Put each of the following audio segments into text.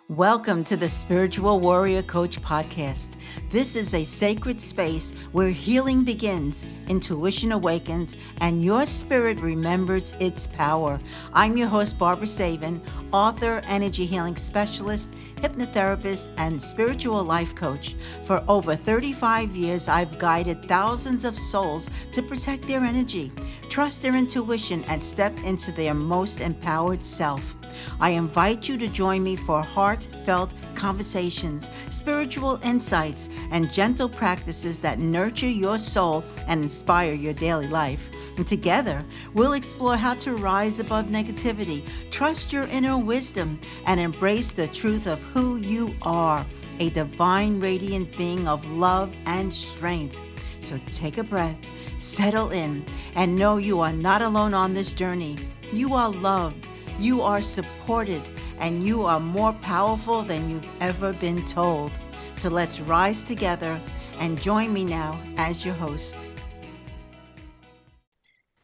Welcome to the Spiritual Warrior Coach podcast. This is a sacred space where healing begins, intuition awakens, and your spirit remembers its power. I'm your host, Barbara Savin, author, energy healing specialist, hypnotherapist, and spiritual life coach. For over 35 years, I've guided thousands of souls to protect their energy, trust their intuition, and step into their most empowered self. I invite you to join me for heartfelt conversations, spiritual insights, and gentle practices that nurture your soul and inspire your daily life. And together, we'll explore how to rise above negativity, trust your inner wisdom, and embrace the truth of who you are, a divine, radiant being of love and strength. So take a breath, settle in, and know you are not alone on this journey. You are loved. You are supported, and you are more powerful than you've ever been told. So let's rise together and join me now as your host.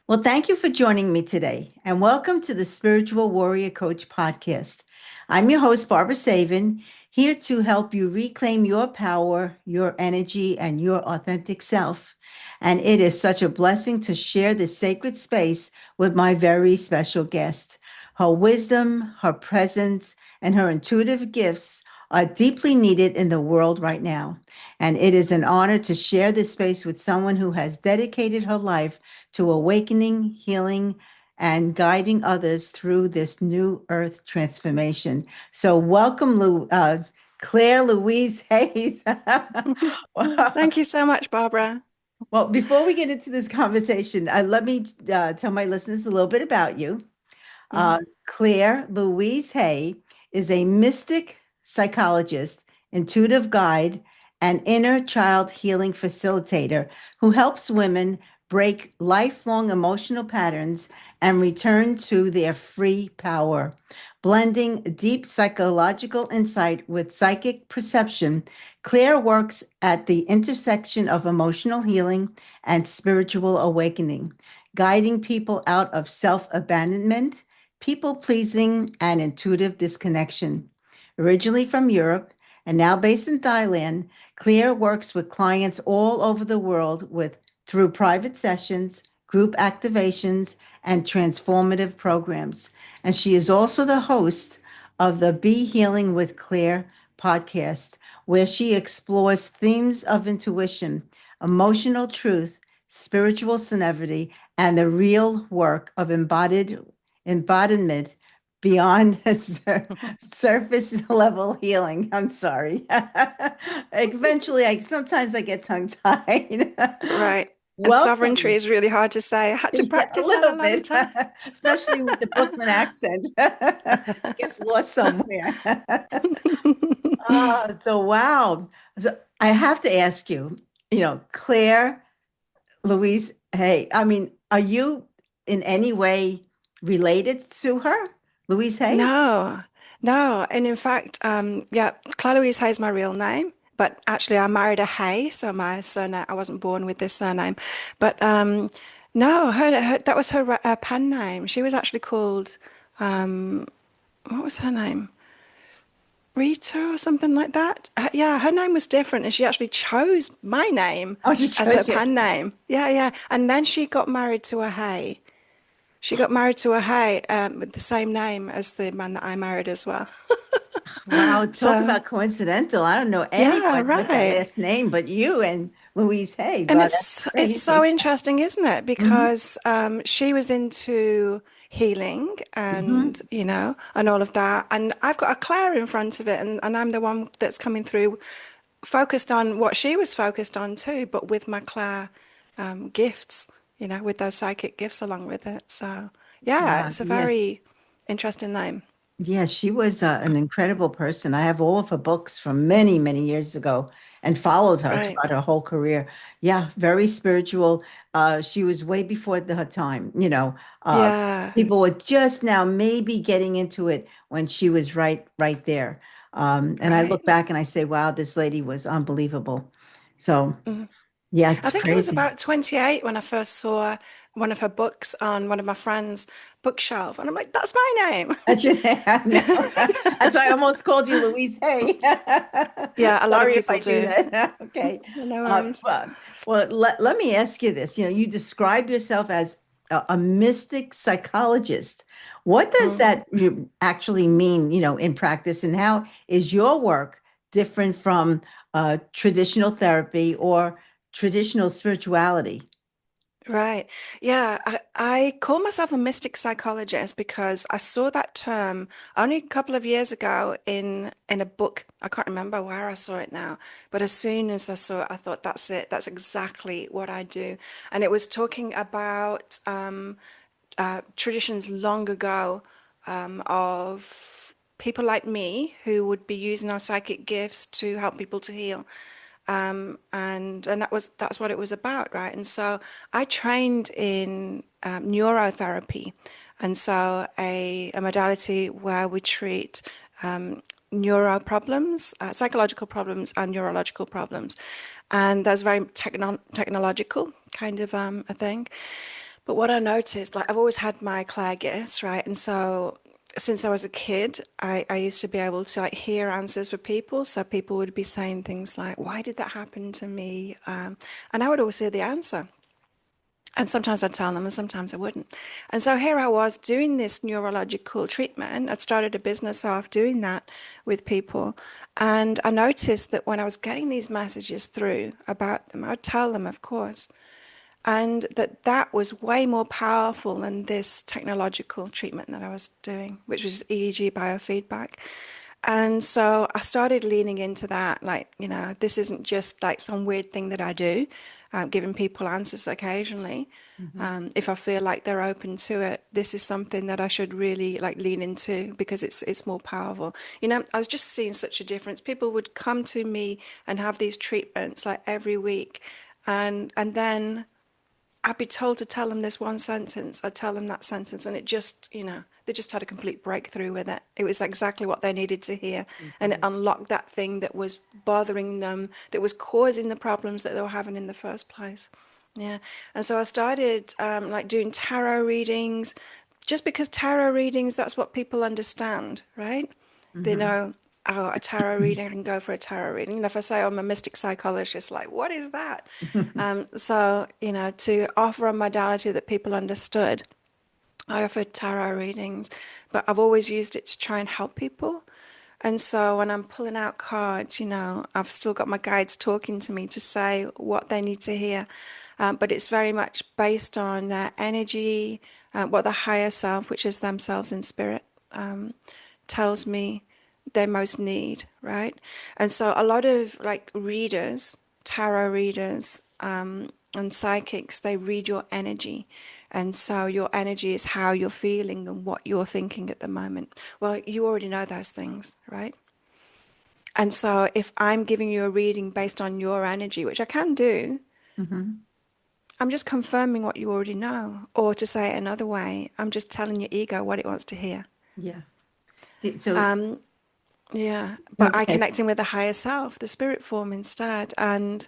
Well, thank you for joining me today, and welcome to the Spiritual Warrior Coach podcast. I'm your host, Barbara Savin, here to help you reclaim your power, your energy, and your authentic self. And it is such a blessing to share this sacred space with my very special guest. Her wisdom, her presence, and her intuitive gifts are deeply needed in the world right now. And it is an honor to share this space with someone who has dedicated her life to awakening, healing, and guiding others through this new earth transformation. So welcome, Claire Louise Hay. Thank you so much, Barbara. Well, before we get into this conversation, let me tell my listeners a little bit about you. Claire Louise Hay is a mystic psychologist, intuitive guide, and inner child healing facilitator who helps women break lifelong emotional patterns and return to their free power. Blending deep psychological insight with psychic perception, Claire works at the intersection of emotional healing and spiritual awakening, guiding people out of self-abandonment, people-pleasing, and intuitive disconnection. Originally from Europe and now based in Thailand, Claire works with clients all over the world through private sessions, group activations, and transformative programs. And she is also the host of the Be Healing with Claire podcast, where she explores themes of intuition, emotional truth, spiritual serenity, and the real work of embodiment beyond surface level healing. I'm sorry. Eventually, sometimes I get tongue tied. Right. And sovereignty Welcome. is really hard to say. I had to Yeah, a practice that a little lot of bit, times. especially with the Brooklyn accent. Gets lost somewhere. So wow. So I have to ask you, Claire Louise Hay, I mean, are you in any way related to her, Louise Hay? No, no. And in fact, Claire Louise Hay is my real name. But actually, I married a Hay, so my surname, I wasn't born with this surname. But no, that was her pen name. She was actually called, what was her name? Rita or something like that. Yeah, her name was different, and she actually chose my name Oh, she as her chose you. pen name. Yeah, yeah. And then she got married to a Hay. She got married to a Hay with the same name as the man that I married as well. Wow, talk So, about coincidental. I don't know yeah, anyone with that right. last name but you and Louise Hay. And Wow, that's it's so crazy. interesting, isn't it? Hmm. Because she was into healing and Hmm. and all of that. And I've got a Claire in front of it, and I'm the one that's coming through focused on what she was focused on too, but with my Claire gifts, with those psychic gifts along with it. So yeah, Wow, it's a yes. very interesting name. Yeah, she was an incredible person. I have all of her books from many, many years ago and followed her Right. throughout her whole career. Yeah, very spiritual. She was way before her time. Uh, Yeah. People were just now maybe getting into it when she was right there. And I Right. look back and I say, wow, this lady was unbelievable. So, Mm. Yeah, I it's think I was crazy. about 28 when I first saw one of her books on one of my friends' bookshelf, and I'm like, that's my name. That's your name. I know. That's why I almost called you Louise Hay. Yeah, a lot of Sorry if people I do do. that. Okay. No worries. Let me ask you this. You describe yourself as a mystic psychologist. What does Mm. that actually mean, in practice, and how is your work different from traditional therapy or traditional spirituality? Right. Yeah, I call myself a mystic psychologist because I saw that term only a couple of years ago in a book. I can't remember where I saw it now, but as soon as I saw it, I thought that's it. That's exactly what I do. And it was talking about traditions long ago of people like me who would be using our psychic gifts to help people to heal. And that's what it was about, right? And so I trained in neurotherapy, and so a modality where we treat neuro problems, psychological problems, and neurological problems, and that's very technological kind of a thing. But what I noticed, like I've always had my Claire gifts, right? And so since I was a kid, I used to be able to like hear answers for people. So people would be saying things like, "Why did that happen to me?" And I would always hear the answer. And sometimes I'd tell them, and sometimes I wouldn't. And so here I was doing this neurological treatment. I'd started a business off doing that with people. And I noticed that when I was getting these messages through about them, I would tell them, of course, and that was way more powerful than this technological treatment that I was doing, which was EEG biofeedback. And so I started leaning into that, like, this isn't just like some weird thing that I do, giving people answers occasionally. Mhm. If I feel like they're open to it, this is something that I should really like lean into because it's more powerful. I was just seeing such a difference. People would come to me and have these treatments like every week, and then I'd be told to tell them this one sentence. I'd tell them that sentence, and it just, they just had a complete breakthrough with it. It was exactly what they needed to hear, and it Mhm. unlocked that thing that was bothering them, that was causing the problems that they were having in the first place. Yeah, and so I started like doing tarot readings, just because tarot readings, that's what people understand, right? They Mhm. know, oh, a tarot reading, I can go for a tarot reading. If I say I'm a mystic psychologist, like, what is that? So, to offer a modality that people understood, I offered tarot readings, but I've always used it to try and help people. And so when I'm pulling out cards, I've still got my guides talking to me to say what they need to hear. But it's very much based on their energy, what the higher self, which is themselves in spirit, tells me they most need, right? And so a lot of like readers, tarot readers, and psychics, they read your energy. And so your energy is how you're feeling and what you're thinking at the moment. Well, you already know those things, right? And so if I'm giving you a reading based on your energy, which I can do, Mhm. I'm just confirming what you already know. Or to say it another way, I'm just telling your ego what it wants to hear. Yeah. So, Yeah, but I okay. connect in with the higher self, the spirit form instead, and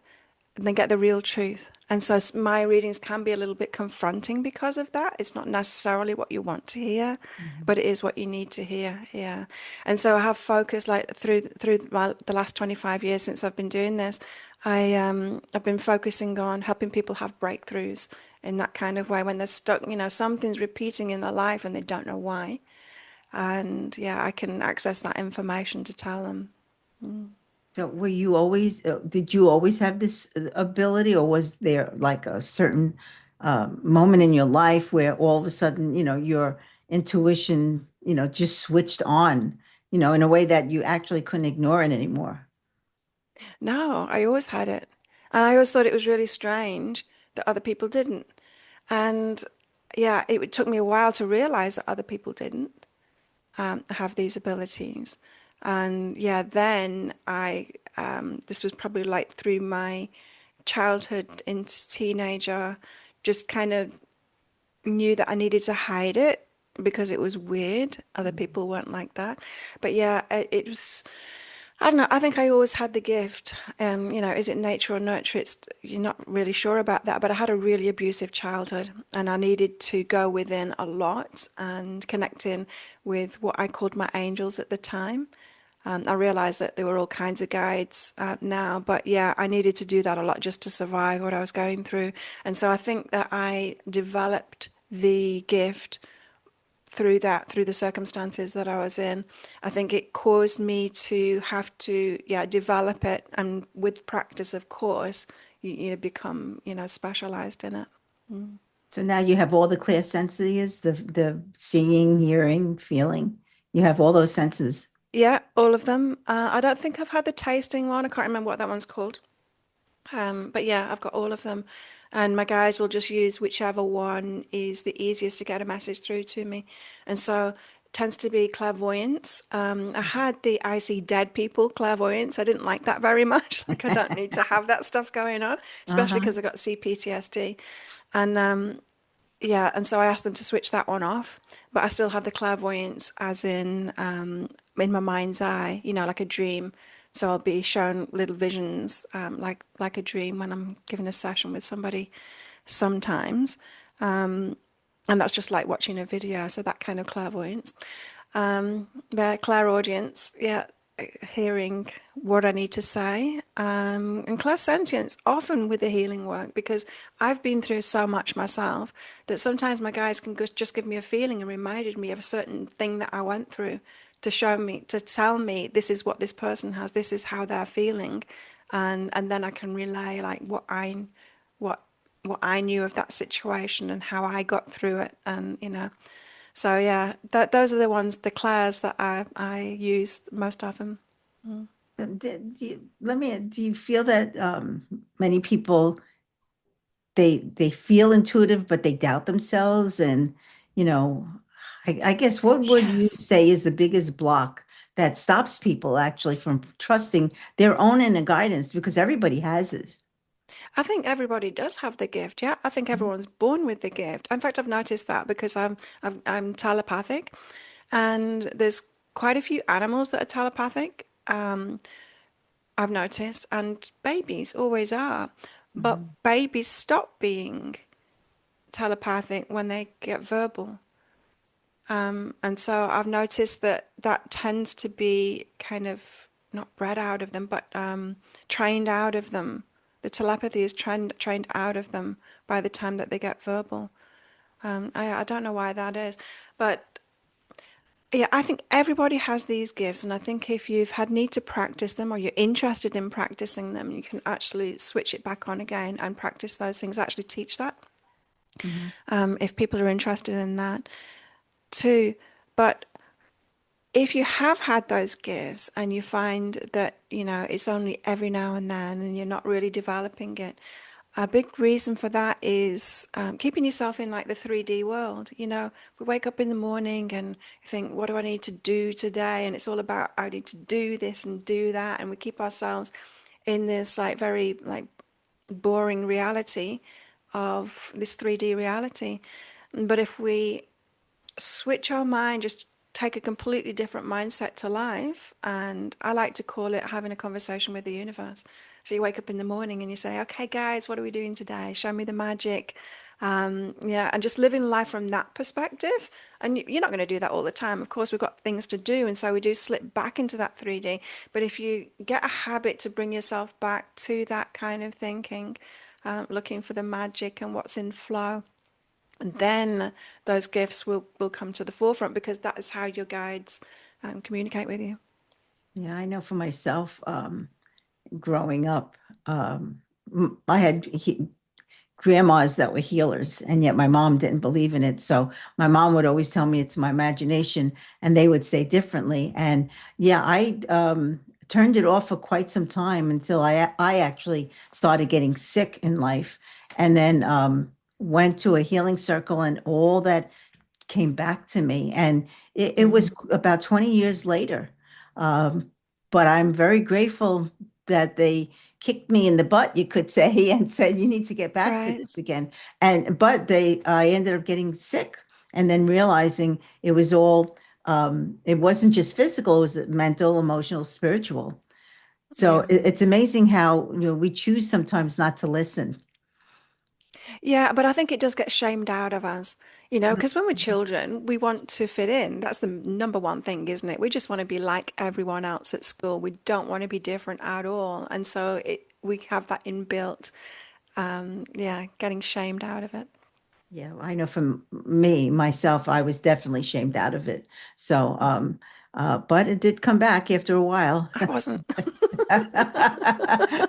then get the real truth. And so my readings can be a little bit confronting because of that. It's not necessarily what you want to hear, Mhm. but it is what you need to hear. Yeah. And so I have focused like the last 25 years since I've been doing this, I've been focusing on helping people have breakthroughs in that kind of way when they're stuck, something's repeating in their life and they don't know why. And yeah, I can access that information to tell them. So did you always have this ability, or was there like a certain moment in your life where all of a sudden, your intuition, just switched on, in a way that you actually couldn't ignore it anymore? No, I always had it. And I always thought it was really strange that other people didn't. And yeah, it took me a while to realize that other people didn't have these abilities. And yeah, then this was probably like through my childhood into teenager, just kind of knew that I needed to hide it because it was weird. Other Mhm. people weren't like that. But yeah, it was. I don't know. I think I always had the gift. Is it nature or nurture? You're not really sure about that. But I had a really abusive childhood, and I needed to go within a lot and connect in with what I called my angels at the time. I realized that there were all kinds of guides now, but yeah, I needed to do that a lot just to survive what I was going through. And so I think that I developed the gift through that, through the circumstances that I was in. I think it caused me to have to, yeah, develop it. And with practice, of course, you become, specialized in it. Mm. So now you have all the clear senses, the seeing, hearing, feeling. You have all those senses. Yeah, all of them. I don't think I've had the tasting one. I can't remember what that one's called. But yeah, I've got all of them. And my guys will just use whichever one is the easiest to get a message through to me. And so it tends to be clairvoyance. I had the I see dead people clairvoyance. I didn't like that very much. Like I don't need to have that stuff going on, especially Uh-huh. because I got CPTSD. And yeah, and so I asked them to switch that one off, but I still have the clairvoyance as in my mind's eye, like a dream. So I'll be shown little visions, like a dream when I'm given a session with somebody sometimes. And that's just like watching a video, so that kind of clairvoyance. But clairaudience, yeah, hearing what I need to say, and clairsentience, often with the healing work, because I've been through so much myself that sometimes my guys can just give me a feeling and reminded me of a certain thing that I went through to show me, to tell me this is what this person has, this is how they're feeling, and then I can relay like what what I knew of that situation and how I got through it, and so yeah, those are the ones, the clairs that I use most often. Mm. Do you feel that many people they feel intuitive, but they doubt themselves? And, you know, I guess what would you Yes. say is the biggest block that stops people actually from trusting their own inner guidance? Because everybody has it. I think everybody does have the gift. Yeah, I think everyone's born with the gift. In fact, I've noticed that because I'm telepathic, and there's quite a few animals that are telepathic. I've noticed, and babies always are. But Mhm. babies stop being telepathic when they get verbal. And so I've noticed that that tends to be kind of not bred out of them, but trained out of them. The telepathy is trained out of them by the time that they get verbal. I don't know why that is, but yeah, I think everybody has these gifts, and I think if you've had need to practice them or you're interested in practicing them, you can actually switch it back on again and practice those things. Actually, teach that Mhm. if people are interested in that too. But if you have had those gifts and you find that, it's only every now and then and you're not really developing it, a big reason for that is keeping yourself in like the 3D world. We wake up in the morning and think, what do I need to do today? And it's all about, I need to do this and do that. And we keep ourselves in this like very like boring reality of this 3D reality. But if we switch our mind, just take a completely different mindset to life. And I like to call it having a conversation with the universe. So you wake up in the morning and you say, okay, guys, what are we doing today? Show me the magic. Yeah, and just living life from that perspective. And you're not going to do that all the time. Of course, we've got things to do. And so we do slip back into that 3D. But if you get a habit to bring yourself back to that kind of thinking, looking for the magic and what's in flow, and then those gifts will come to the forefront because that is how your guides communicate with you. Yeah, I know for myself, growing up, I had grandmas that were healers, and yet my mom didn't believe in it. So my mom would always tell me it's my imagination, and they would say differently. And yeah, I turned it off for quite some time until I actually started getting sick in life, and then went to a healing circle, and all that came back to me. And it was about 20 years later. Um, but I'm very grateful that they kicked me in the butt, you could say, and said, you need to get back to Right. this again. But I ended up getting sick and then realizing it was all, it wasn't just physical, it was mental, emotional, spiritual. So Yeah. it's amazing how, we choose sometimes not to listen. Yeah, but I think it does get shamed out of us, because when we're children, we want to fit in. That's the number one thing, isn't it? We just want to be like everyone else at school. We don't want to be different at all. And so we have that inbuilt, yeah, getting shamed out of it. Yeah, I know from me, myself, I was definitely shamed out of it. So, but it did come back after a while. I wasn't.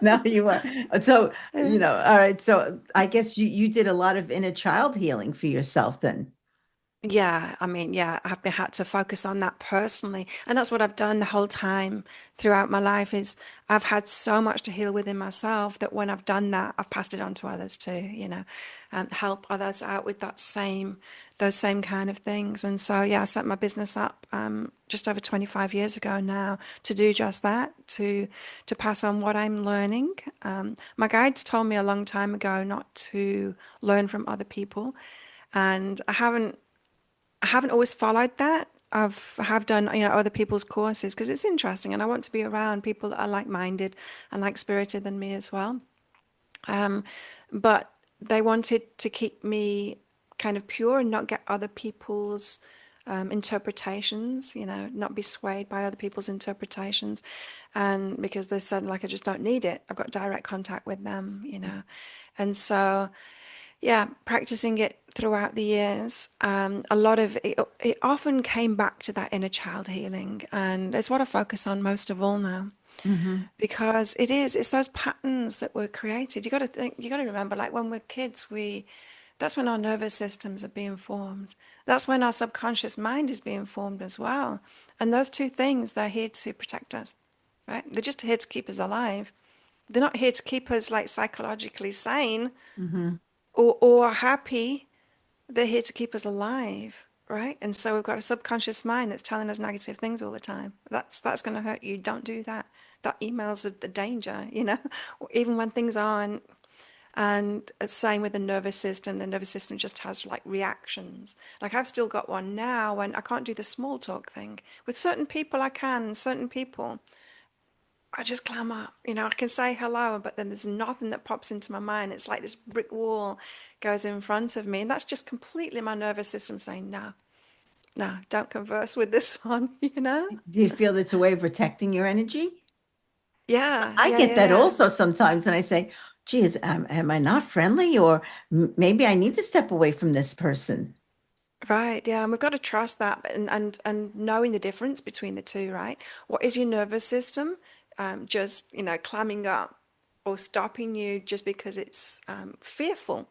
No, you were. So, Yeah. all right. So I guess you did a lot of inner child healing for yourself then. Yeah, I mean, yeah, I've been had to focus on that personally, and that's what I've done the whole time throughout my life is I've had so much to heal within myself that when I've done that, I've passed it on to others too, and help others out with those same kind of things. And so, yeah, I set my business up just over 25 years ago now to do just that, to pass on what I'm learning. My guides told me a long time ago not to learn from other people, and I haven't always followed that. I have done, other people's courses because it's interesting and I want to be around people that are like-minded and like-spirited than me as well. Um, but they wanted to keep me kind of pure and not get other people's interpretations, not be swayed by other people's interpretations. And because they said, like, I just don't need it. I've got direct contact with them. And so yeah, practicing it throughout the years, a lot of it often came back to that inner child healing, and it's what I focus on most of all now Hmm. because it's those patterns that were created. You got to remember, like when we're kids, that's when our nervous systems are being formed. That's when our subconscious mind is being formed as well. And those two things, they're here to protect us, right? They're just here to keep us alive. They're not here to keep us like psychologically sane Hmm. or happy. They're here to keep us alive, right? And so we've got a subconscious mind that's telling us negative things all the time. That's going to hurt you. Don't do that. That emails the danger, even when things aren't. And it's same with the nervous system. The nervous system just has like reactions. Like I've still got one now when I can't do the small talk thing. With certain people I can, certain people I just clam up. I can say hello, but then there's nothing that pops into my mind. It's like this brick wall goes in front of me, and that's just completely my nervous system saying, no, no, don't converse with this one. Do you feel it's a way of protecting your energy? Yeah, I yeah, get yeah, that yeah. also sometimes, and I say, geez, am I not friendly? Or maybe I need to step away from this person. Right, yeah, and we've got to trust that and knowing the difference between the two, right? What is your nervous system? Just, clamming up or stopping you just because it's fearful?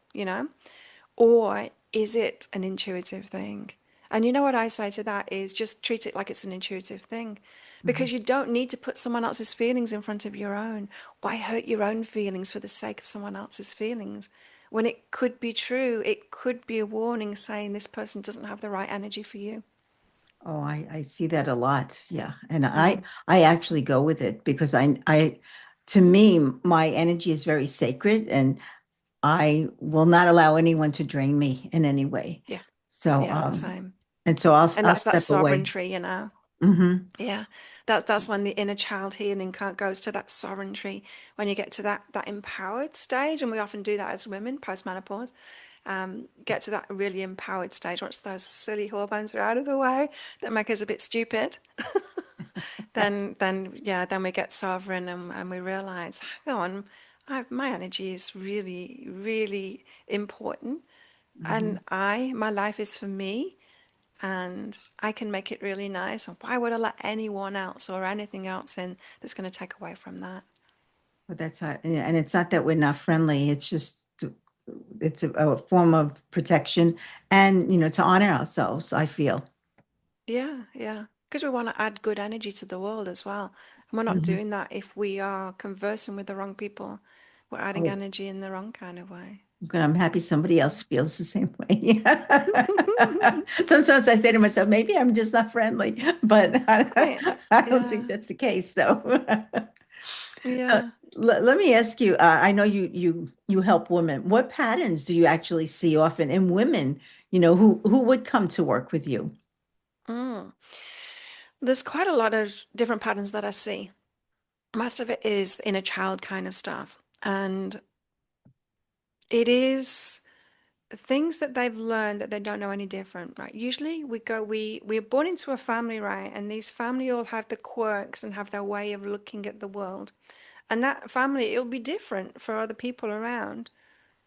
Or is it an intuitive thing? And you know what I say to that is just treat it like it's an intuitive thing Mhm. because you don't need to put someone else's feelings in front of your own. Why hurt your own feelings for the sake of someone else's feelings? When it could be true, it could be a warning saying this person doesn't have the right energy for you. Oh, I see that a lot. Yeah. And Mm, I actually go with it because to me, my energy is very sacred and I will not allow anyone to drain me in any way. yeah, So, yeah, same. and so And I'll that's that step away. sovereignty. Hmm. Yeah, that's when the inner child healing goes to that sovereignty. When you get to that empowered stage, and we often do that as women postmenopause, get to that really empowered stage once those silly hormones are out of the way that make us a bit stupid. Then we get sovereign and we realize, hang on, my energy is really really important, Hmm. and my life is for me and I can make it really nice. And why would I let anyone else or anything else in that's going to take away from that? But that's how, and it's not that we're not friendly. It's just, it's a form of protection and, to honor ourselves, I feel. Yeah, yeah. Because we want to add good energy to the world as well. And we're not Mhm. doing that if we are conversing with the wrong people. We're adding Oh, energy in the wrong kind of way. good. I'm happy somebody else feels the same way. Sometimes I say to myself, maybe I'm just not friendly, but Right. I don't think Yeah. that's the case, though. Uh, Yeah. let me ask you. I know you help women. What patterns do you actually see often in women? Who would come to work with you? Mm. There's quite a lot of different patterns that I see. most of it is inner child kind of stuff. And it is things that they've learned that they don't know any different, right? Usually we're born into a family, right? And these family all have the quirks and have their way of looking at the world. And that family, it'll be different for other people around,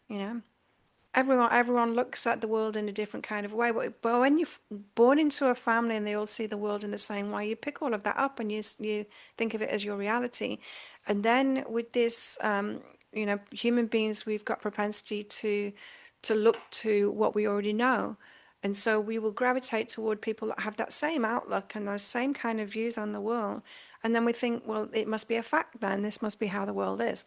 you know. Everyone looks at the world in a different kind of way. But when you're born into a family and they all see the world in the same way, you pick all of that up and you think of it as your reality. And then with this, human beings, we've got propensity to look to what we already know. And so we will gravitate toward people that have that same outlook and those same kind of views on the world. And then we think, well, it must be a fact then. This must be how the world is.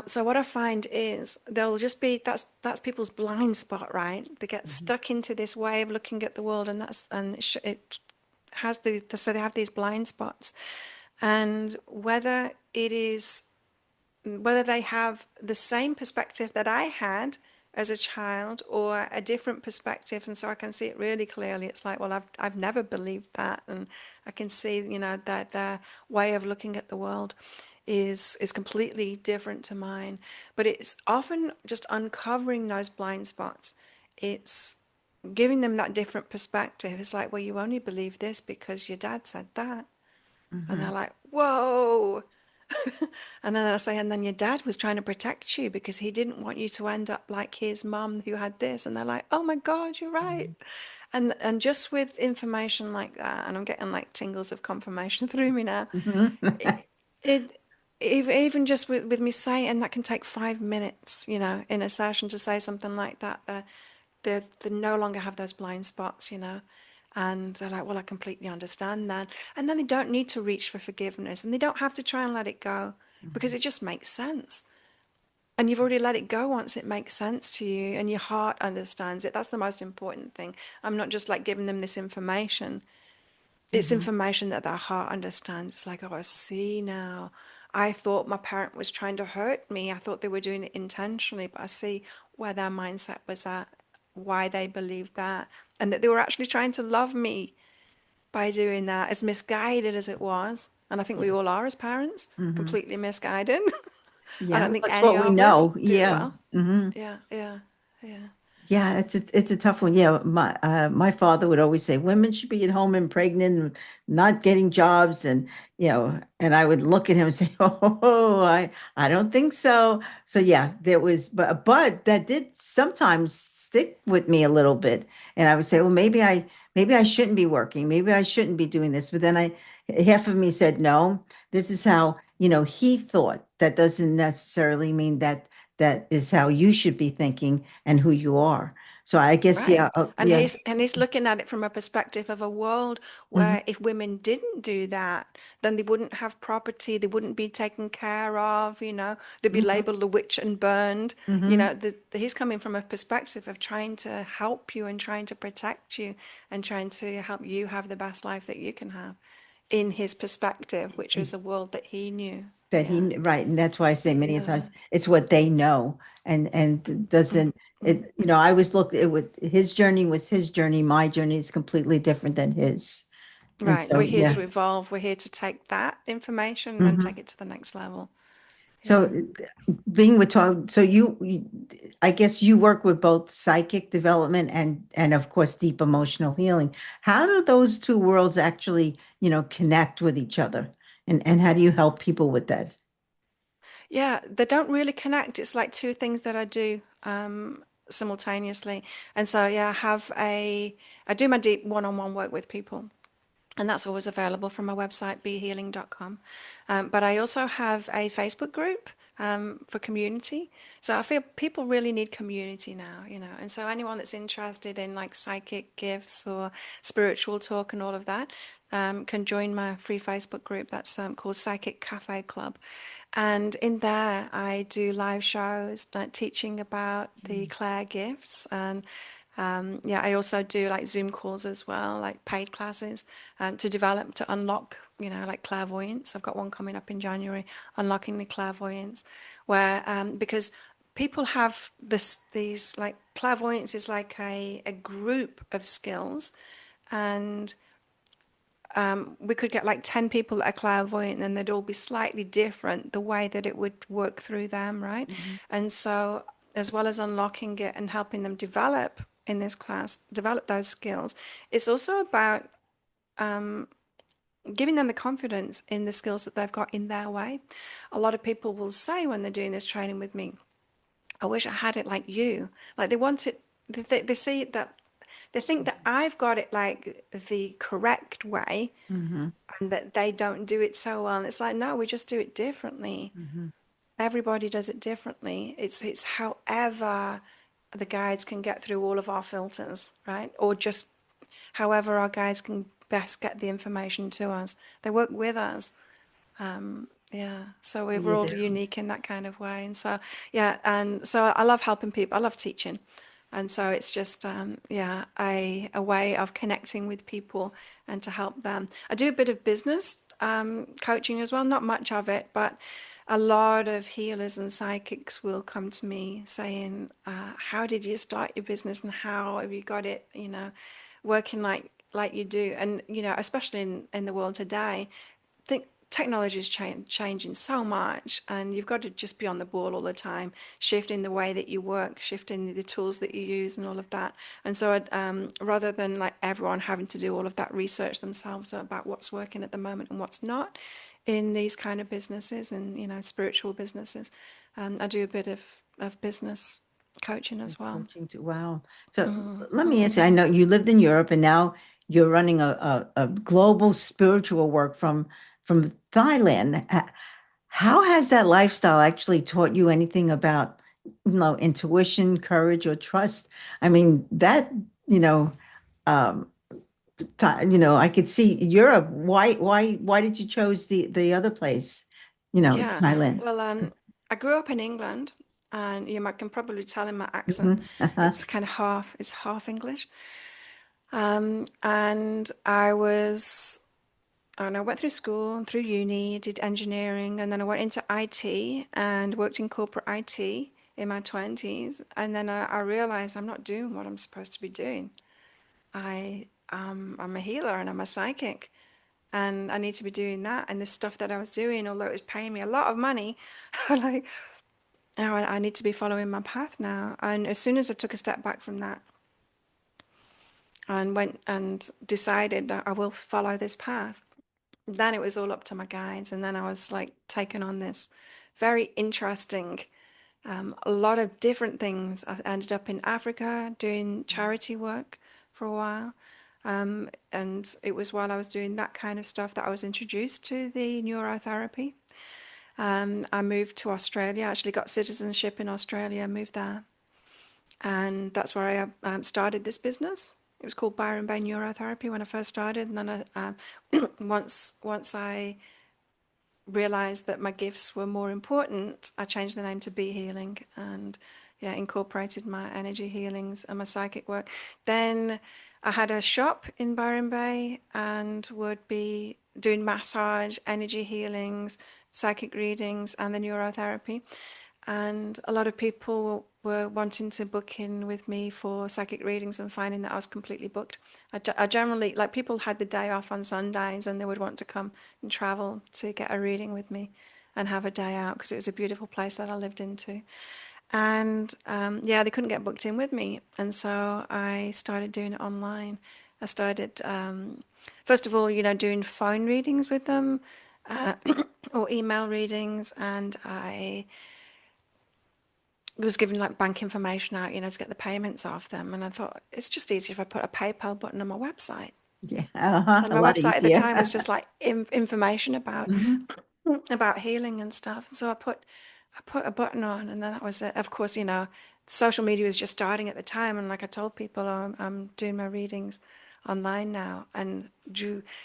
So what I find is they'll just be that's people's blind spot, right? They get Mhm. stuck into this way of looking at the world, and it has so they have these blind spots, and whether they have the same perspective that I had as a child or a different perspective, and so I can see it really clearly. It's like, well, I've never believed that, and I can see, that their way of looking at the world is completely different to mine. But it's often just uncovering those blind spots. It's giving them that different perspective. It's like, well, you only believe this because your dad said that. And they're Mhm. like, whoa. And then I say, and then your dad was trying to protect you because he didn't want you to end up like his mum who had this. And they're like, oh my God, you're right. And just with information like that, and I'm getting like tingles of confirmation through me now. Mhm. It, it even just with me saying, and that can take 5 minutes, in a session to say something like that. They no longer have those blind spots, and they're like, well, I completely understand that. And then they don't need to reach for forgiveness and they don't have to try and let it go because it just makes sense. And you've already let it go once it makes sense to you and your heart understands it. That's the most important thing. I'm not just like giving them this information. It's Mhm. information that their heart understands. It's like, oh, I see now. I thought my parent was trying to hurt me. I thought they were doing it intentionally, but I see where their mindset was at, why they believed that, and that they were actually trying to love me by doing that, as misguided as it was. And I think we Yeah. all are as parents, Mhm. completely misguided. I Yeah, don't think that's any what we of us know. do it Yeah. well. Mhm. Yeah, yeah, yeah. Yeah, it's a tough one. Yeah, my father would always say women should be at home and pregnant and not getting jobs, and and I would look at him and say, "Oh, I don't think so." So yeah, there was, but that did sometimes stick with me a little bit, and I would say, "Well, maybe I shouldn't be working. Maybe I shouldn't be doing this." But then half of me said, "No, this is how, he thought. That doesn't necessarily mean that is how you should be thinking and who you are." So I guess, yeah, Right. And yeah. he's looking at it from a perspective of a world Mhm, where if women didn't do that, then they wouldn't have property, they wouldn't be taken care of, they'd be mhm, labeled a witch and burned. mhm. He's coming from a perspective of trying to help you and trying to protect you and trying to help you have the best life that you can have in his perspective, which is a world that he knew. That he Yeah. right, and that's why I say many Yeah. times it's what they know, and doesn't Mm. it? I always looked at it with his journey was his journey. My journey is completely different than his, and Right. so We're here yeah. to evolve. We're here to take that information and Mhm. take it to the next level. So Yeah. being with Tom, so I guess you work with both psychic development and of course deep emotional healing. How do those two worlds actually, connect with each other? And how do you help people with that? Yeah, they don't really connect. It's like two things that I do simultaneously. And so, yeah, I do my deep one-on-one work with people. And that's always available from my website, behealing.com. But I also have a Facebook group for community. So I feel people really need community now, And so anyone that's interested in like psychic gifts or spiritual talk and all of that can join my free Facebook group. That's called Psychic Cafe Club. And in there, I do live shows, like teaching about the Claire gifts and yeah, I also do like Zoom calls as well, like paid classes to unlock, like clairvoyance. I've got one coming up in January, unlocking the clairvoyance, where because people have these like clairvoyance is like a group of skills, and we could get like 10 people that are clairvoyant, and they'd all be slightly different, the way that it would work through them, right? Mhm. And so, as well as unlocking it and helping them develop in this class, develop those skills, it's also about giving them the confidence in the skills that they've got in their way. A lot of people will say when they're doing this training with me, I wish I had it like you. Like they want it, they see that, they think that I've got it like the correct way Mhm. and that they don't do it so well. And it's like, no, we just do it differently. Mhm. Everybody does it differently. It's however the guides can get through all of our filters, right? Or just however our guides can best get the information to us. They work with us. Yeah, so we're Yeah, all there. unique in that kind of way. And so, yeah, and so I love helping people. I love teaching. And so it's just, yeah, a way of connecting with people and to help them. I do a bit of business coaching as well, not much of it, but a lot of healers and psychics will come to me saying, how did you start your business and how have you got it, working like you do? And, especially in the world today, think technology is changing so much, and you've got to just be on the ball all the time, shifting the way that you work, shifting the tools that you use, and all of that. And so, rather than like everyone having to do all of that research themselves about what's working at the moment and what's not in these kind of businesses and spiritual businesses, I do a bit of business coaching as well. Coaching too. Wow. So let me Mm. ask you, I know you lived in Europe and now you're running a global spiritual work from Thailand. How has that lifestyle actually taught you anything about, intuition, courage, or trust? I mean, that, you know, um, I could see Europe. Why did you chose the other place? Yeah, Thailand. well, I grew up in England, and can probably tell in my accent, Mhm. Uh-huh. it's kind of it's half English. And I went through school and through uni, did engineering, and then I went into IT and worked in corporate IT in my 20s. And then I realized I'm not doing what I'm supposed to be doing. I'm a healer and I'm a psychic, and I need to be doing that. And the stuff that I was doing, although it was paying me a lot of money, I'm like, now I need to be following my path now. And as soon as I took a step back from that and went and decided that I will follow this path, then it was all up to my guides. And then I was like taken on this very interesting, a lot of different things. I ended up in Africa doing charity work for a while. And it was while I was doing that kind of stuff that I was introduced to the neurotherapy. I moved to Australia, actually got citizenship in Australia, moved there. And that's where I started this business. It was called Byron Bay Neurotherapy when I first started. And then once I realized that my gifts were more important, I changed the name to Be Healing and yeah, incorporated my energy healings and my psychic work. Then I had a shop in Byron Bay and would be doing massage, energy healings, psychic readings, and the neurotherapy. And a lot of people were wanting to book in with me for psychic readings and finding that I was completely booked. I generally, like, people had the day off on Sundays and they would want to come and travel to get a reading with me and have a day out because it was a beautiful place that I lived into. And yeah, they couldn't get booked in with me. And so I started doing it online. I started, first of all, doing phone readings with them uh, or email readings. And I was giving like bank information out, to get the payments off them. And I thought it's just easier if I put a PayPal button on my website. Yeah. Uh-huh. And A my lot website at the easier. time was just like information about Mhm. about healing and stuff. And so I put a button on, and then that was it. Of course, social media was just starting at the time, and like I told people, I'm doing my readings online now, and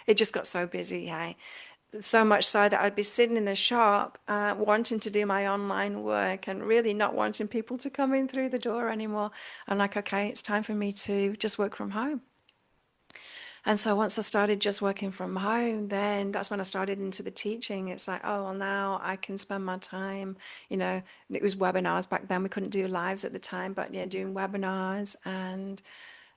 it just got so busy, hey. So much so that I'd be sitting in the shop, wanting to do my online work and really not wanting people to come in through the door anymore. I'm like, okay, it's time for me to just work from home. And so once I started just working from home, then that's when I started into the teaching. It's like, oh, well, now I can spend my time, it was webinars back then. We couldn't do lives at the time, but yeah, doing webinars and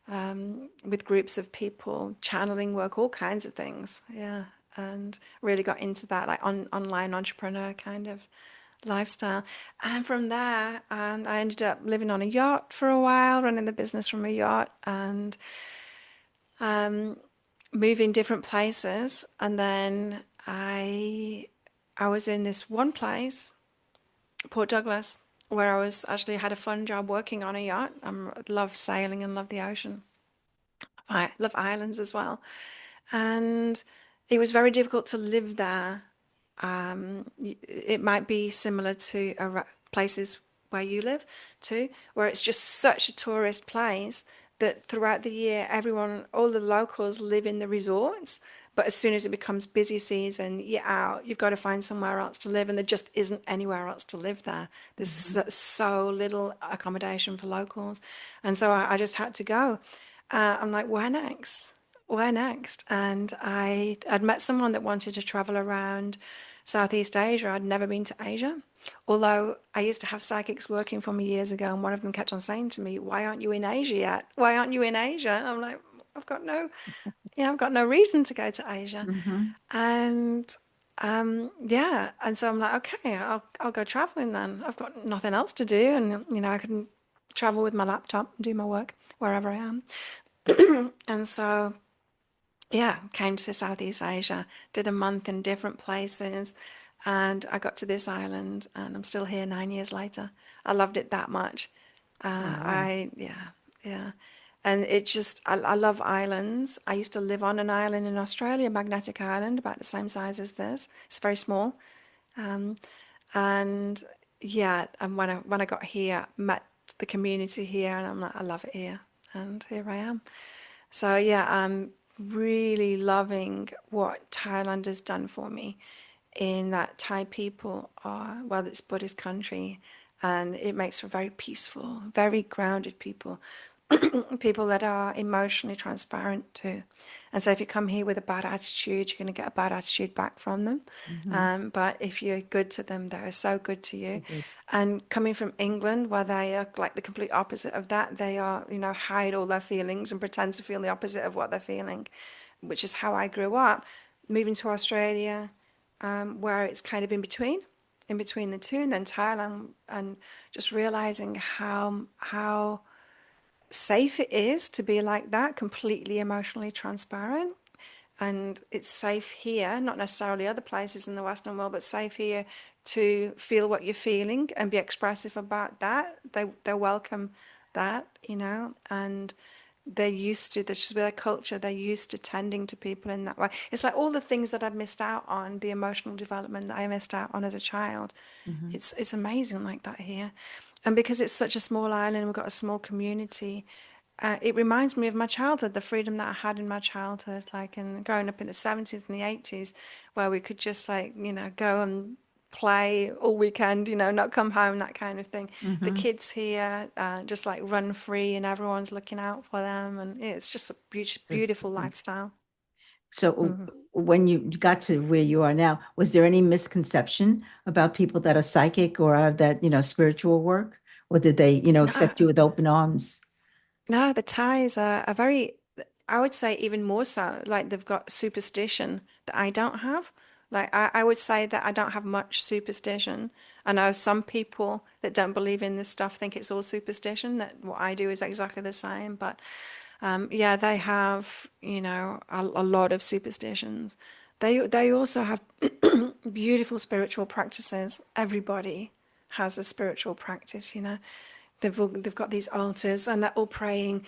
with groups of people, channeling work, all kinds of things. Yeah. And really got into that like online entrepreneur kind of lifestyle. And from there, I ended up living on a yacht for a while, running the business from a yacht and um, moving different places. And then I was in this one place, Port Douglas, where I was actually had a fun job working on a yacht. I love sailing and love the ocean. I love islands as well. And it was very difficult to live there. It might be similar to places where you live too, where it's just such a tourist place that throughout the year, everyone, all the locals live in the resorts. But as soon as it becomes busy season, you're out, you've got to find somewhere else to live, and there just isn't anywhere else to live there. There's Mhm. so little accommodation for locals. And so I just had to go. I'm like, where next? Where next? And I'd met someone that wanted to travel around Southeast Asia. I'd never been to Asia, although I used to have psychics working for me years ago, and one of them kept on saying to me, "Why aren't you in Asia yet? Why aren't you in Asia?" I'm like, "I've got no, I've got no reason to go to Asia." Mhm. And yeah, and so I'm like, okay, I'll go traveling then. I've got nothing else to do, and I can travel with my laptop and do my work wherever I am. And so yeah, came to Southeast Asia, did a month in different places, and I got to this island, and I'm still here 9 years later. I loved it that much. Oh, wow. Yeah, yeah. And it just, I love islands. I used to live on an island in Australia, Magnetic Island, about the same size as this. It's very small. Um, and yeah, and when I got here, met the community here, and I'm like, I love it here. And here I am. So yeah, I'm really loving what Thailand has done for me in that Thai people are, well, it's Buddhist country, and it makes for very peaceful, very grounded people, people that are emotionally transparent too. And so if you come here with a bad attitude, you're going to get a bad attitude back from them. Mhm. But if you're good to them, they're so good to So you. good. And coming from England, where they are like the complete opposite of that, they are, hide all their feelings and pretend to feel the opposite of what they're feeling, which is how I grew up. Moving to Australia, where it's kind of in between the two, and then Thailand, and just realizing how safe it is to be like that, completely emotionally transparent. And it's safe here, not necessarily other places in the Western world, but safe here to feel what you're feeling and be expressive about that. They welcome that, and they're used to this, just their culture. They're used to tending to people in that way. It's like all the things that I've missed out on, the emotional development that I missed out on as a child. Mhm. It's amazing like that here. And because it's such a small island, we've got a small community. It reminds me of my childhood, the freedom that I had in my childhood, like in growing up in the 70s and the 80s, where we could just like, go and play all weekend, not come home, that kind of thing. The Mhm. kids here just like run free and everyone's looking out for them. And it's just a That's beautiful lifestyle. so. Mhm. When you got to where you are now, was there any misconception about people that are psychic or have that, spiritual work? Or did they, accept you No, with open arms? no, the Thais are very, I would say even more so, like they've got superstition that I don't have. Like I would say that I don't have much superstition. I know some people that don't believe in this stuff think it's all superstition, that what I do is exactly the same. But yeah, they have, a lot of superstitions. They also have beautiful spiritual practices. Everybody has a spiritual practice. They've got these altars and they're all praying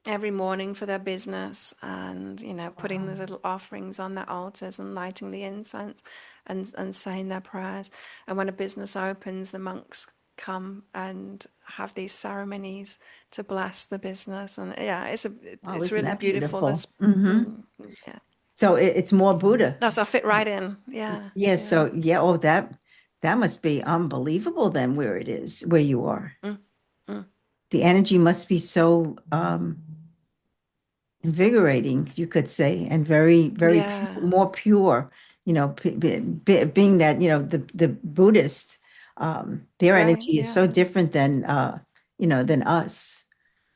every morning for their business, and putting Wow. the little offerings on their altars and lighting the incense, and saying their prayers. And when a business opens, the monks come and have these ceremonies to bless the business. And yeah, Oh, it's isn't really that beautiful. beautiful? There's yeah. So it's more Buddha. No, so I fit right in. Yeah, Yeah. yeah. So yeah. Oh, that must be unbelievable then where it is, where you are. Mm, mm. The energy must be so invigorating, you could say, and very, very Yeah, more pure. Being that the Buddhist, their right. energy is Yeah. so different than than us.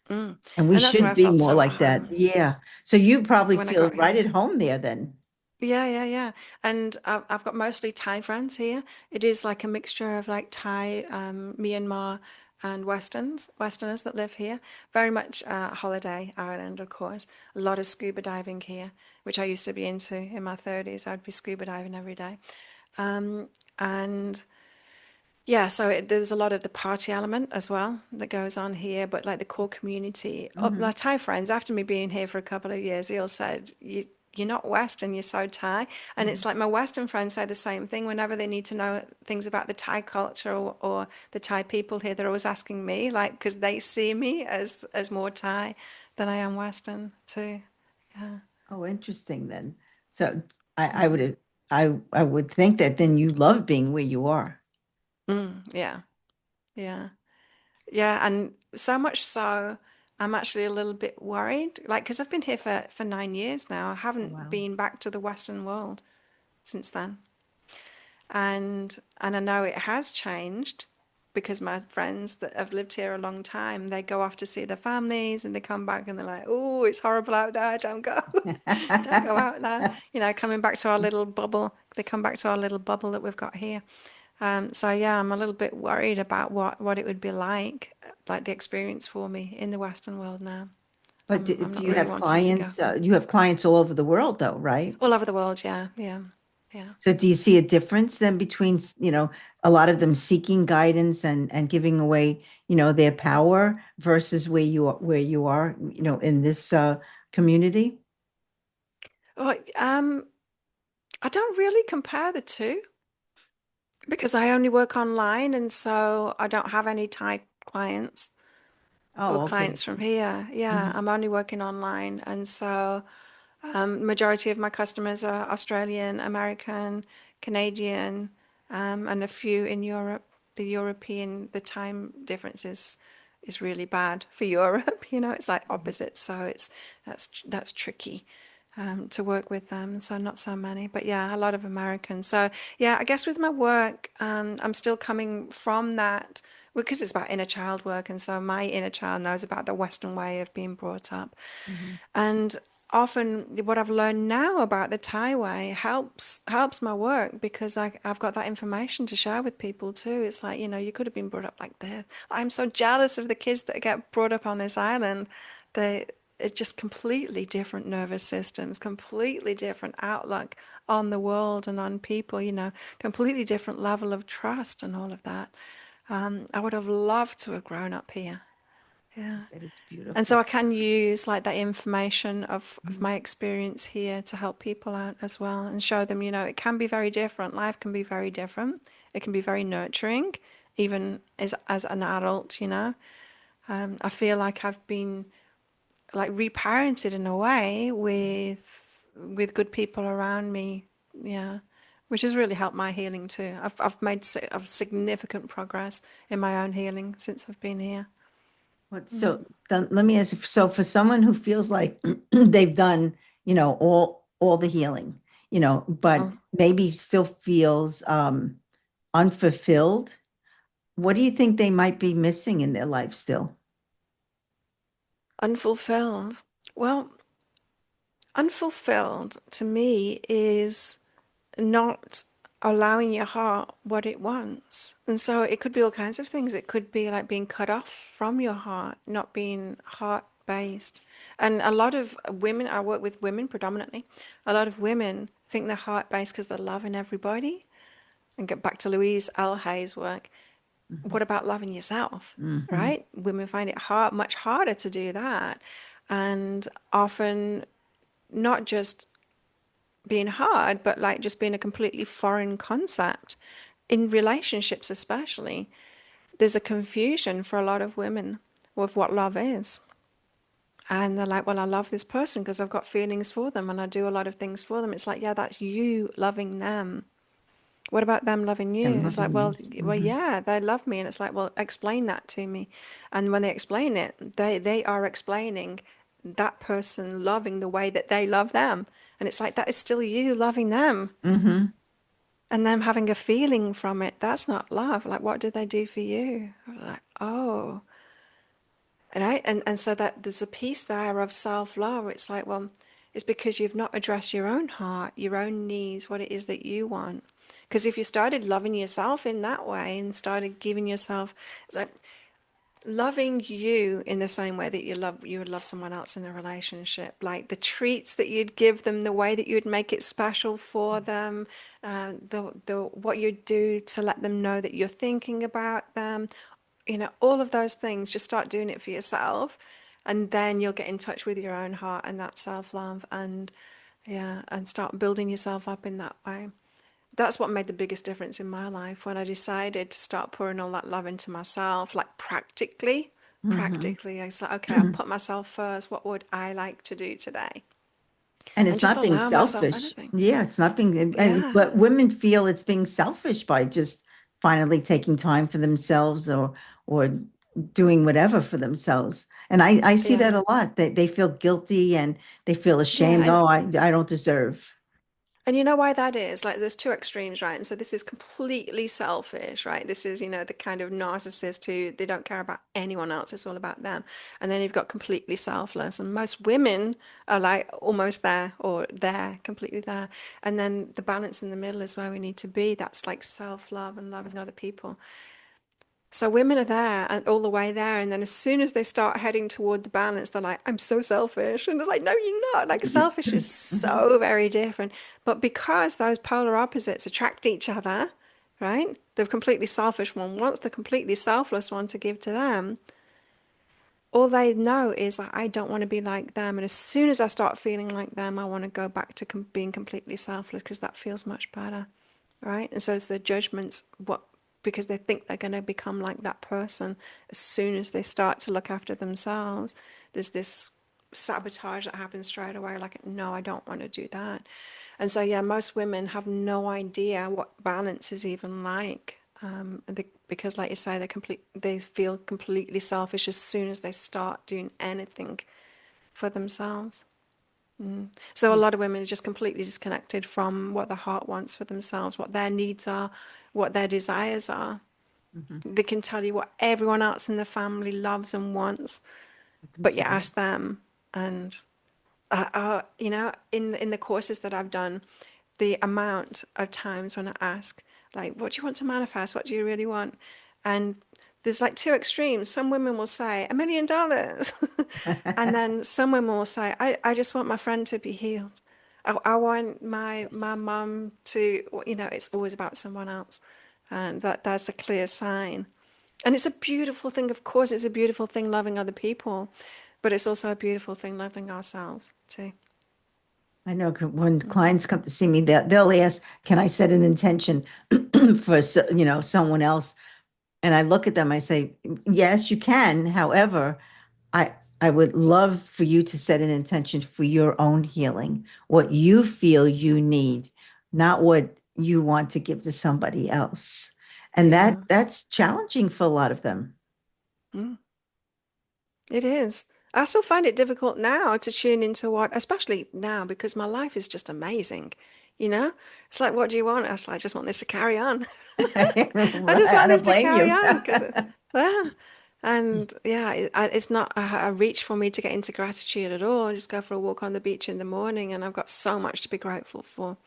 Mm. And we And that's where should I be felt more so at like that. home Yeah. So you probably when I feel got right at here. home there then. Yeah, yeah, yeah. And I've got mostly Thai friends here. It is like a mixture of like Thai, Myanmar, and Westerners that live here. Very much holiday island, of course. A lot of scuba diving here, which I used to be into in my 30s. I'd be scuba diving every day. Um, and yeah, so there's a lot of the party element as well that goes on here, but like the core community. Hmm. My Thai friends, after me being here for a couple of years, they all said, you're not Western, you're so Thai. And it's Hmm. like my Western friends say the same thing whenever they need to know things about the Thai culture or the Thai people here. They're always asking me, like, because they see me as more Thai than I am Western too. Yeah. Oh, interesting then. So I would I would think that then you love being where you are. Yeah. Yeah. Yeah, and so much so, I'm actually a little bit worried. Like, because I've been here for 9 years now. I Oh, haven't wow. been back to the Western world since then. And I know it has changed because my friends that have lived here a long time, they go off to see their families and they come back and they're like, oh, it's horrible out there. Don't go. Don't go out there. You know, coming back to our little bubble. They come back to our little bubble that we've got here. So yeah, I'm a little bit worried about what it would be like the experience for me in the Western world now. But I'm do not you really have wanting to go. clients? You have clients all over the world though, right? All over the world, yeah, yeah, yeah. So do you see a difference then between, a lot of them seeking guidance and giving away, their power versus where you are, in this community? Oh, I don't really compare the two because I only work online, and so I don't have any Thai clients or Oh, okay. clients from here. Yeah, Hmm. I'm only working online, and so majority of my customers are Australian, American, Canadian, and a few in Europe. The time difference is really bad for Europe. You know, it's like opposite, so that's tricky to work with them. So not so many, but yeah, a lot of Americans. So yeah, I guess with my work, I'm still coming from that because it's about inner child work, and so my inner child knows about the Western way of being brought up. Hmm. And often what I've learned now about the Thai way helps my work because I've got that information to share with people too. It's like, you could have been brought up like this. I'm so jealous of the kids that get brought up on this island. They It's just completely different nervous systems, completely different outlook on the world and on people, completely different level of trust and all of that. I would have loved to have grown up here. I Yeah. bet it's And so beautiful. I can use like that information of Mhm. my experience here to help people out as well and show them, it can be very different. Life can be very different. It can be very nurturing, even as an adult, I feel like I've been like reparented in a way with good people around me. Yeah. Which has really helped my healing too. I've made significant progress in my own healing since I've been here. So then let me ask you, so for someone who feels like they've done, all the healing, but Mm. maybe still feels unfulfilled, what do you think they might be missing in their life still? Unfulfilled. Well, unfulfilled to me is not allowing your heart what it wants. And so it could be all kinds of things. It could be like being cut off from your heart, not being heart based. And a lot of women, I work with women predominantly, a lot of women think they're heart based because they're loving everybody. And get back to Louise L. Hay's work. Mhm. What about loving yourself? Mhm. Right? Women find it much harder to do that. And often not just being hard, but like just being a completely foreign concept in relationships, especially. There's a confusion for a lot of women with what love is. And they're like, well, I love this person because I've got feelings for them and I do a lot of things for them. It's like, yeah, that's you loving them. What about them loving you? And It's like, loving well, you. Mhm. yeah, they love me. And it's like, well, explain that to me. And when they explain it, they are explaining that person loving the way that they love them. And it's like, that is still you loving them. Mhm. And them having a feeling from it, that's not love. Like, what did they do for you? Like, oh. right? And so that there's a piece there of self-love. It's like, well, it's because you've not addressed your own heart, your own needs, what it is that you want. Because if you started loving yourself in that way and started giving yourself, it's like loving you in the same way that you would love someone else in a relationship, like the treats that you'd give them, the way that you'd make it special for them, the what you'd do to let them know that you're thinking about them, all of those things. Just start doing it for yourself, and then you'll get in touch with your own heart and that self-love, and yeah, and start building yourself up in that way. That's what made the biggest difference in my life when I decided to start pouring all that love into myself, like practically. Mhm. Practically, I was like, okay, I'll put myself first. What would I like to do today? And And it's just not being allow myself selfish. anything. Yeah, it's not being, Yeah, but women feel it's being selfish by just finally taking time for themselves or doing whatever for themselves. And I see that yeah, a lot. They feel guilty and they feel yeah. ashamed. Oh, I don't deserve. And you know why that is? Like, there's two extremes, right? And so this is completely selfish, right? This is, the kind of narcissist who they don't care about anyone else. It's all about them. And then you've got completely selfless. And most women are like almost there or there, completely there. And then the balance in the middle is where we need to be. That's like self-love and loving other people. So women are there and all the way there, and then as soon as they start heading toward the balance, they're like, "I'm so selfish," and they're like, "No, you're not." Like selfish is Mhm. so very different, but because those polar opposites attract each other, right? The completely selfish one wants the completely selfless one to give to them. All they know is like, I don't want to be like them, and as soon as I start feeling like them, I want to go back to being completely selfless because that feels much better, right? And so it's the judgments, what, because they think they're going to become like that person. As soon as they start to look after themselves, there's this sabotage that happens straight away, like, no, I don't want to do that. And so yeah, most women have no idea what balance is even like, because like you say, they feel completely selfish as soon as they start doing anything for themselves. So a lot of women are just completely disconnected from what the heart wants for themselves, what their needs are, what their desires are. Mhm. They can tell you what everyone else in the family loves and wants, With but you themselves. ask them, and in the courses that I've done, the amount of times when I ask, like, what do you want to manifest? What do you really want? And there's like two extremes. Some women will say $1 million. And then some women will say, I just want my friend to be healed. I want my Yes. mum to, it's always about someone else. And that's a clear sign. And it's a beautiful thing. Of course, it's a beautiful thing loving other people, but it's also a beautiful thing loving ourselves too. I know when clients come to see me, they'll ask, "Can I set an intention for someone else?" And I look at them, I say, "Yes, you can. However, I I would love for you to set an intention for your own healing, what you feel you need, not what you want to give to somebody else." And Yeah. that's challenging for a lot of them. Mm. It is. I still find it difficult now to tune into what, especially now, because my life is just amazing. You know, it's like, what do you want? I was like, I just want this to carry on. I just I want don't this to blame carry you. on because, yeah. And yeah, it's not a reach for me to get into gratitude at all. I just go for a walk on the beach in the morning, and I've got so much to be grateful for.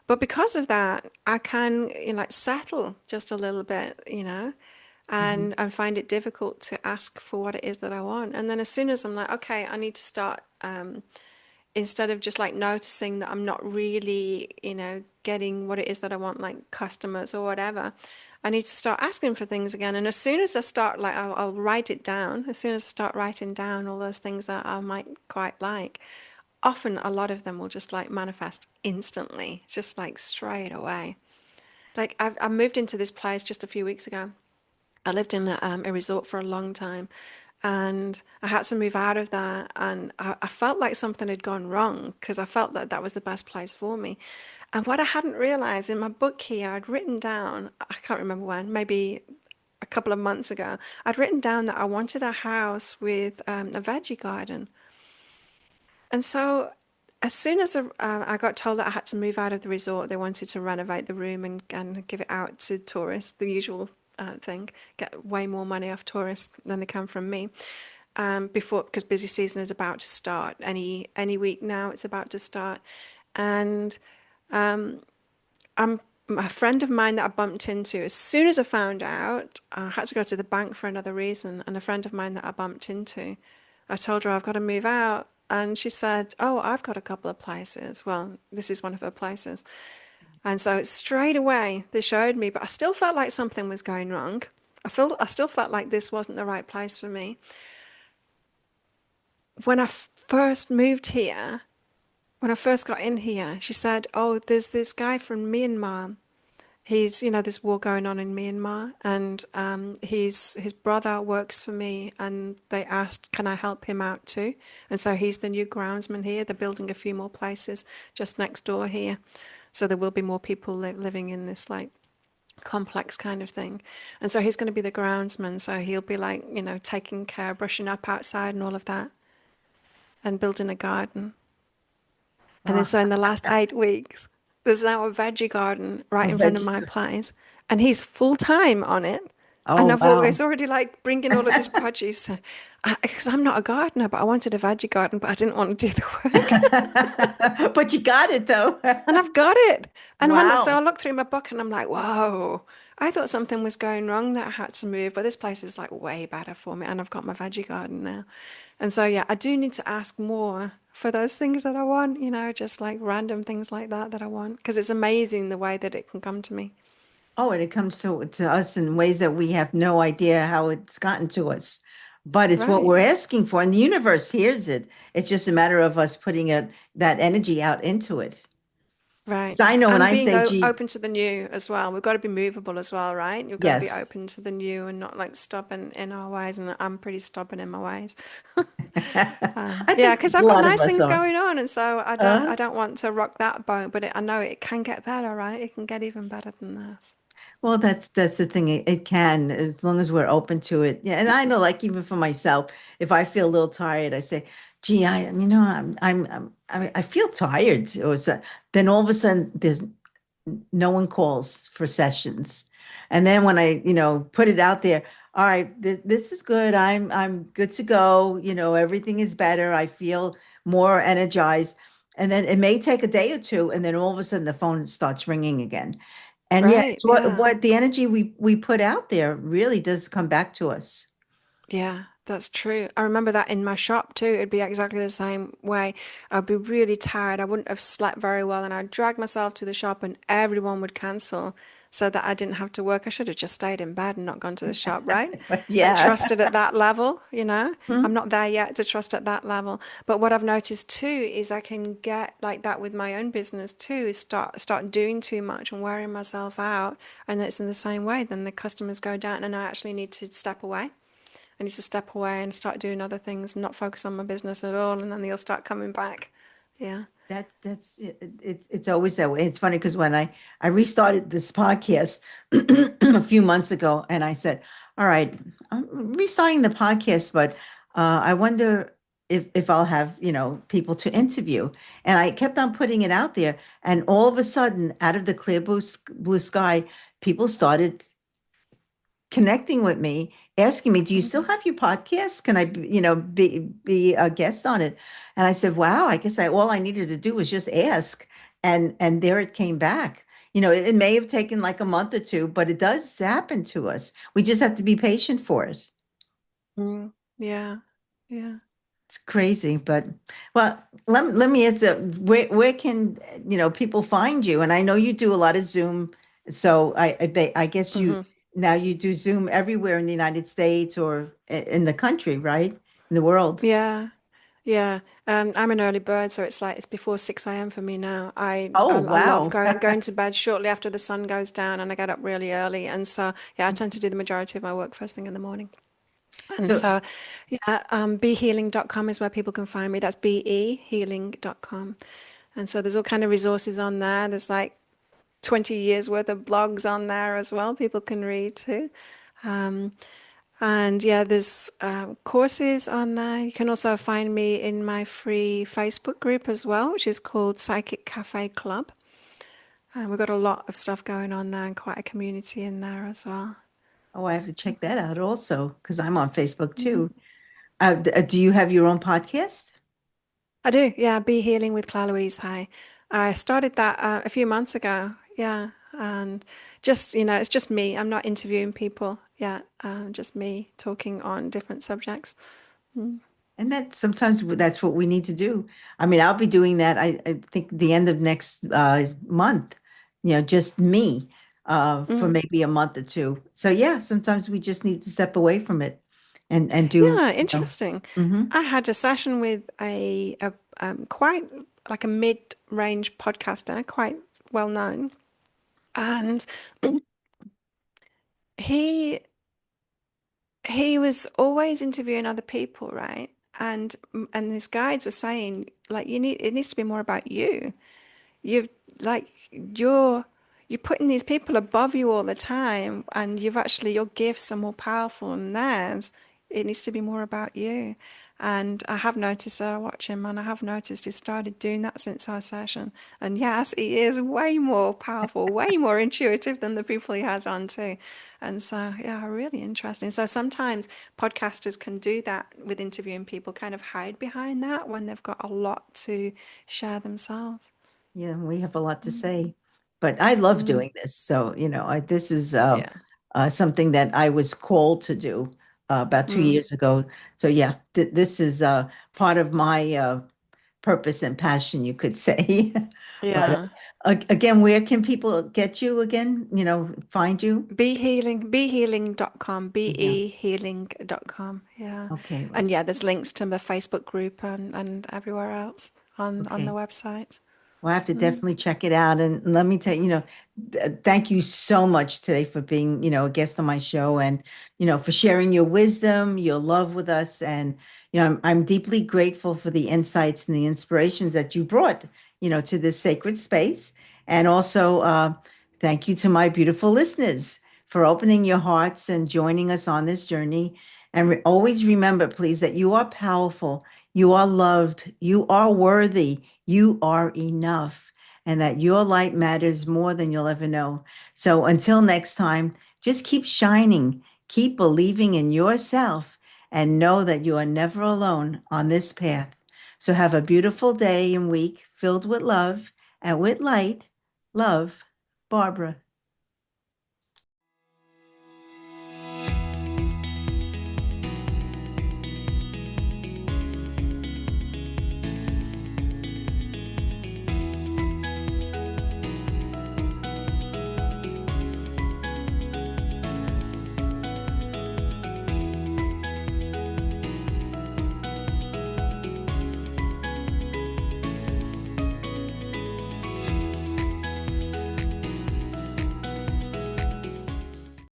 But because of that, I can, like settle just a little bit, Mhm. and find it difficult to ask for what it is that I want. And then as soon as I'm like, okay, I need to start, instead of just like noticing that I'm not really, getting what it is that I want, like customers or whatever, I need to start asking for things again. And as soon as I start, like, I'll write it down. As soon as I start writing down all those things that I might quite like, often a lot of them will just like manifest instantly, just like straight away. Like I moved into this place just a few weeks ago. I lived in a resort for a long time, and I had to move out of that. And I felt like something had gone wrong because I felt that that was the best place for me. And what I hadn't realized in my book here, I'd written down, I can't remember when, maybe a couple of months ago, I'd written down that I wanted a house with a veggie garden. And so as soon as I got told that I had to move out of the resort, they wanted to renovate the room and give it out to tourists, the usual thing, get way more money off tourists than they can from me. before, because busy season is about to start. Any week now, it's about to start, and I'm a friend of mine that I bumped into as soon as I found out. I had to go to the bank for another reason, and a friend of mine that I bumped into, I told her I've got to move out, and she said, "Oh, I've got a couple of places." Well, this is one of her places, and so straight away they showed me, but I still felt like something was going wrong. I still felt like this wasn't the right place for me. When I first moved here, when I first got in here, she said, "Oh, there's this guy from Myanmar. There's war going on in Myanmar, and his brother works for me, and they asked, can I help him out too? And so he's the new groundsman here. They're building a few more places just next door here, so there will be more people living in this like complex kind of thing. And so he's going to be the groundsman, so he'll be like, taking care, brushing up outside and all of that, and building a garden. And then Oh, so in the last 8 weeks, there's now a veggie garden right a in front of veggie. my place, and he's full time on it. And Oh, I've wow. always already like bringing all of this produce because I'm not a gardener, but I wanted a veggie garden, but I didn't want to do the work. But you got it though. And I've got it. And so I Wow. look through my book and I'm like, whoa, I thought something was going wrong that I had to move, but this place is like way better for me. And I've got my veggie garden now. And so, yeah, I do need to ask more for those things that I want, just like random things like that I want. Because it's amazing the way that it can come to me. Oh, and it comes to us in ways that we have no idea how it's gotten to us. But it's what Right. we're asking for, and the universe hears it. It's just a matter of us putting that energy out into it. Right. Because I know when And I being say, gee, open to the new as well. We've got to be movable as well, right? You've got to be yes. open to the new and not like stubborn in our ways. And I'm pretty stubborn in my ways. I Yeah, think because a I've got lot of nice us things are. going on, and so Uh, I don't want to rock that boat, but I know it can get better, right? It can get even better than this. well, that's the thing. It can, as long as we're open to it. Yeah, and I know, like even for myself, if I feel a little tired, I say, "Gee, I feel tired," or so, then all of a sudden, there's no one calls for sessions. And then when I, put it out there, all right, this is good. I'm good to go. Everything is better. I feel more energized. And then it may take a day or two, and then all of a sudden the phone starts ringing again. And yeah, Right, it's what yeah. what the energy we put out there really does come back to us. Yeah, that's true. I remember that in my shop too. It'd be exactly the same way. I'd be really tired. I wouldn't have slept very well, and I'd drag myself to the shop, and everyone would cancel so that I didn't have to work. I should have just stayed in bed and not gone to the shop, right? But And yeah. trusted at that level, I'm Hmm. not there yet to trust at that level. But what I've noticed too is I can get like that with my own business too, is start doing too much and wearing myself out. And it's in the same way, then the customers go down, and I actually need to step away. I need to step away and start doing other things and not focus on my business at all, and then they'll start coming back. Yeah. That's it. It's always that way. It's funny because when I restarted this podcast a few months ago, and I said, "All right, I'm restarting the podcast, but I wonder if I'll have people to interview." And I kept on putting it out there, and all of a sudden, out of the clear blue sky, people started connecting with me, asking me, "Do you still Mhm. have your podcast? Can I, be a guest on it?" And I said, "Wow, I guess all I needed to do was just ask." And there it came back. It may have taken like a month or two, but it does happen to us. We just have to be patient for it. Mm. Yeah. Yeah. It's crazy, but well, let me answer. Where can people find you? And I know you do a lot of Zoom, so I guess Hmm. now you do Zoom everywhere in the United States or in the country, right? In the world. Yeah. Yeah. I'm an early bird, so it's before 6 a.m. for me now. Oh, I love wow. going to bed shortly after the sun goes down, and I get up really early. And so, yeah, I tend to do the majority of my work first thing in the morning. And So, so, yeah, behealing.com is where people can find me. That's behealing.com. And so there's all kind of resources on there. There's like 20 years worth of blogs on there as well. People can read too. Um, and yeah, there's courses on there. You can also find me in my free Facebook group as well, which is called Psychic Cafe Club. And we've got a lot of stuff going on there and quite a community in there as well. oh, I have to check that out also because I'm on Facebook too. Do you have your own podcast? I do, yeah. Be Healing with Claire Louise Hay. I started that a few months ago, yeah. And just, it's just me. I'm not interviewing people, yeah. Just me talking on different subjects. Mm. And that sometimes that's what we need to do. I mean, I'll be doing that. I think the end of next month, just me for Mm. maybe a month or two. So yeah, sometimes we just need to step away from it and do, Yeah, interesting. mhm. I had a session with a quite like a mid-range podcaster, quite well known, and he he was always interviewing other people, right? And his guides were saying like it needs to be more about you. You've like you're putting these people above you all the time, and you've actually your gifts are more powerful than theirs. It needs to be more about you. And I have noticed that I watch him, and I have noticed he started doing that since our session. And yes, he is way more powerful, way more intuitive than the people he has on too. And so, yeah, really interesting. So sometimes podcasters can do that with interviewing people, kind of hide behind that when they've got a lot to share themselves. Yeah, we have a lot to say, but I love Mm, doing this. So, this is yeah. something that I was called to do about two Mm, years ago. So, yeah, this is part of my purpose and passion, you could say. But yeah. again, where can people get you again? Find you? Behealing.com, Yeah. behealing.com. Yeah. Okay. And yeah, there's links to the Facebook group and everywhere else on the Okay. website. Well, I have to Mm, definitely check it out. And let me tell you, thank you so much today for being, a guest on my show and, for sharing your wisdom, your love with us. And, I'm deeply grateful for the insights and the inspirations that you brought, to this sacred space. And also, thank you to my beautiful listeners for opening your hearts and joining us on this journey. And always remember, please, that you are powerful, you are loved, you are worthy. You are enough, and that your light matters more than you'll ever know. So until next time, just keep shining, keep believing in yourself, and know that you are never alone on this path. So have a beautiful day and week filled with love and with light. Love, Barbara.